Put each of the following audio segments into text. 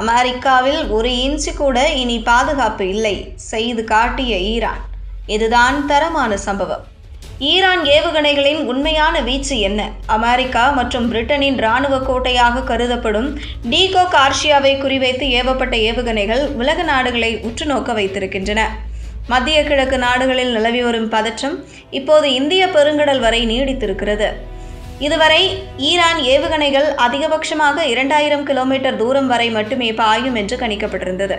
அமெரிக்காவில் ஒரு இன்ச்சு கூட இனி பாதுகாப்பு இல்லை, செய்து காட்டிய ஈரான். இதுதான் தரமான சம்பவம். ஈரான் ஏவுகணைகளின் உண்மையான வீச்சு என்ன? அமெரிக்கா மற்றும் பிரிட்டனின் இராணுவ கோட்டையாக கருதப்படும் டீகோ கார்ஷியாவை குறிவைத்து ஏவப்பட்ட ஏவுகணைகள் உலக நாடுகளை உற்றுநோக்க வைத்திருக்கின்றன. மத்திய கிழக்கு நாடுகளில் நிலவி வரும் பதற்றம் இப்போது இந்திய பெருங்கடல் வரை நீடித்திருக்கிறது. இதுவரை ஈரான் ஏவுகணைகள் அதிகபட்சமாக 2000 கிலோமீட்டர் தூரம் வரை மட்டுமே பாயும் என்று கணிக்கப்பட்டிருந்தது.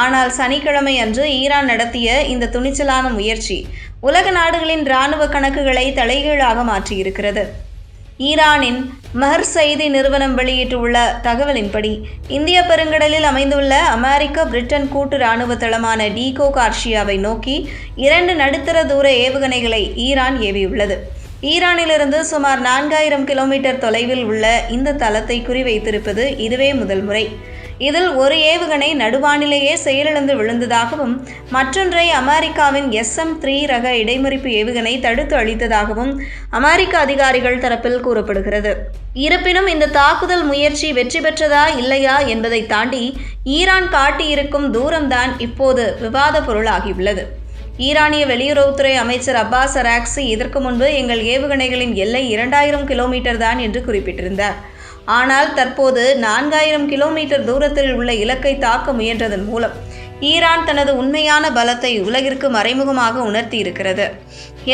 ஆனால் சனிக்கிழமை அன்று ஈரான் நடத்திய இந்த துணிச்சலான முயற்சி உலக நாடுகளின் இராணுவ கணக்குகளை தலைகீழாக மாற்றியிருக்கிறது. ஈரானின் மெஹர் செய்தி நிறுவனம் வெளியிட்டுள்ள தகவலின்படி, இந்திய பெருங்கடலில் அமைந்துள்ள அமெரிக்க பிரிட்டன் கூட்டு இராணுவ தளமான டீகோ கார்ஷியாவை நோக்கி 2 நடுத்தர தூர ஏவுகணைகளை ஈரான் ஏவியுள்ளது. ஈரானிலிருந்து சுமார் 4000 கிலோமீட்டர் தொலைவில் உள்ள இந்த தளத்தை குறிவைத்திருப்பது இதுவே முதல் முறை. இதில் ஒரு ஏவுகணை நடுவானிலேயே செயலிழந்து விழுந்ததாகவும், மற்றொன்றை அமெரிக்காவின் SM-3 ரக இடைமறிப்பு ஏவுகணை தடுத்து அளித்ததாகவும் அமெரிக்க அதிகாரிகள் தரப்பில் கூறப்படுகிறது. இருப்பினும் இந்த தாக்குதல் முயற்சி வெற்றி பெற்றதா இல்லையா என்பதை தாண்டி ஈரான் காட்டியிருக்கும் தூரம்தான் இப்போது விவாத பொருளாகியுள்ளது. ஈரானிய வெளியுறவுத்துறை அமைச்சர் அப்பாஸ் அராக்சி இதற்கு முன்பு எங்கள் ஏவுகணைகளின் எல்லை 2000 கிலோமீட்டர் தான் என்று குறிப்பிட்டிருந்தார். ஆனால் தற்போது 4000 கிலோமீட்டர் தூரத்தில் உள்ள இலக்கை தாக்க முயன்றதன் மூலம் ஈரான் தனது உண்மையான பலத்தை உலகிற்கு மறைமுகமாக உணர்த்தியிருக்கிறது.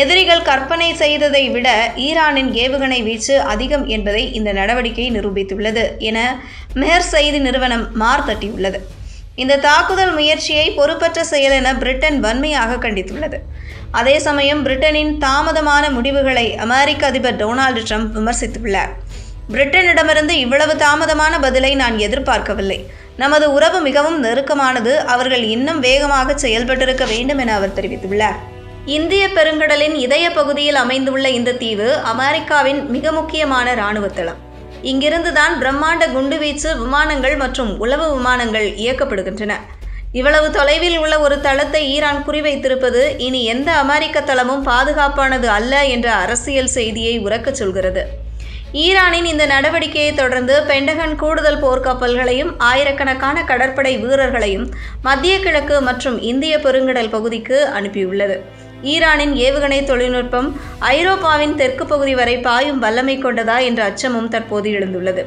எதிரிகள் கற்பனை செய்ததை விட ஈரானின் ஏவுகணை வீச்சு அதிகம் என்பதை இந்த நடவடிக்கை நிரூபித்துள்ளது என மெஹர் செய்தி நிறுவனம் மார்த்தட்டியுள்ளது. இந்த தாக்குதல் முயற்சியை பொறுப்பற்ற செயல் என பிரிட்டன் வன்மையாக கண்டித்துள்ளது. அதே சமயம் பிரிட்டனின் தாமதமான முடிவுகளை அமெரிக்க அதிபர் டொனால்டு ட்ரம்ப் விமர்சித்துள்ளார். பிரிட்டனிடமிருந்து இவ்வளவு தாமதமான பதிலை நான் எதிர்பார்க்கவில்லை. நமது உறவு மிகவும் நெருக்கமானது. அவர்கள் இன்னும் வேகமாக செயல்பட்டிருக்க வேண்டும் என அவர் தெரிவித்துள்ளார். இந்திய பெருங்கடலின் இதய பகுதியில் அமைந்துள்ள இந்த தீவு அமெரிக்காவின் மிக முக்கியமான இராணுவ தளம். இங்கிருந்துதான் பிரம்மாண்ட குண்டுவீச்சு விமானங்கள் மற்றும் உளவு விமானங்கள் இயக்கப்படுகின்றன. இவ்வளவு தொலைவில் உள்ள ஒரு தளத்தை ஈரான் குறிவைத்திருப்பது இனி எந்த அமெரிக்க தளமும் பாதுகாப்பானது அல்ல என்ற அரசியல் செய்தியை உரக்கச் சொல்கிறது. ஈரானின் இந்த நடவடிக்கையை தொடர்ந்து பென்டகன் கூடுதல் போர்க்கப்பல்களையும் ஆயிரக்கணக்கான கடற்படை வீரர்களையும் மத்திய கிழக்கு மற்றும் இந்திய பெருங்கடல் பகுதிக்கு அனுப்பியுள்ளது. ஈரானின் ஏவுகணை தொழில்நுட்பம் ஐரோப்பாவின் தெற்கு பகுதி வரை பாயும் வல்லமை கொண்டதா என்ற அச்சமும் தற்போது எழுந்துள்ளது.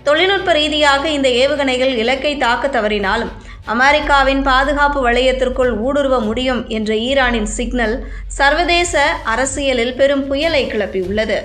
தொழில்நுட்ப ரீதியாக இந்த ஏவுகணைகள் இலக்கை தாக்க தவறினாலும் அமெரிக்காவின் பாதுகாப்பு வளையத்திற்குள் ஊடுருவ முடியும் என்ற ஈரானின் சிக்னல் சர்வதேச அரசியலில் பெரும் புயலை கிளப்பியுள்ளது.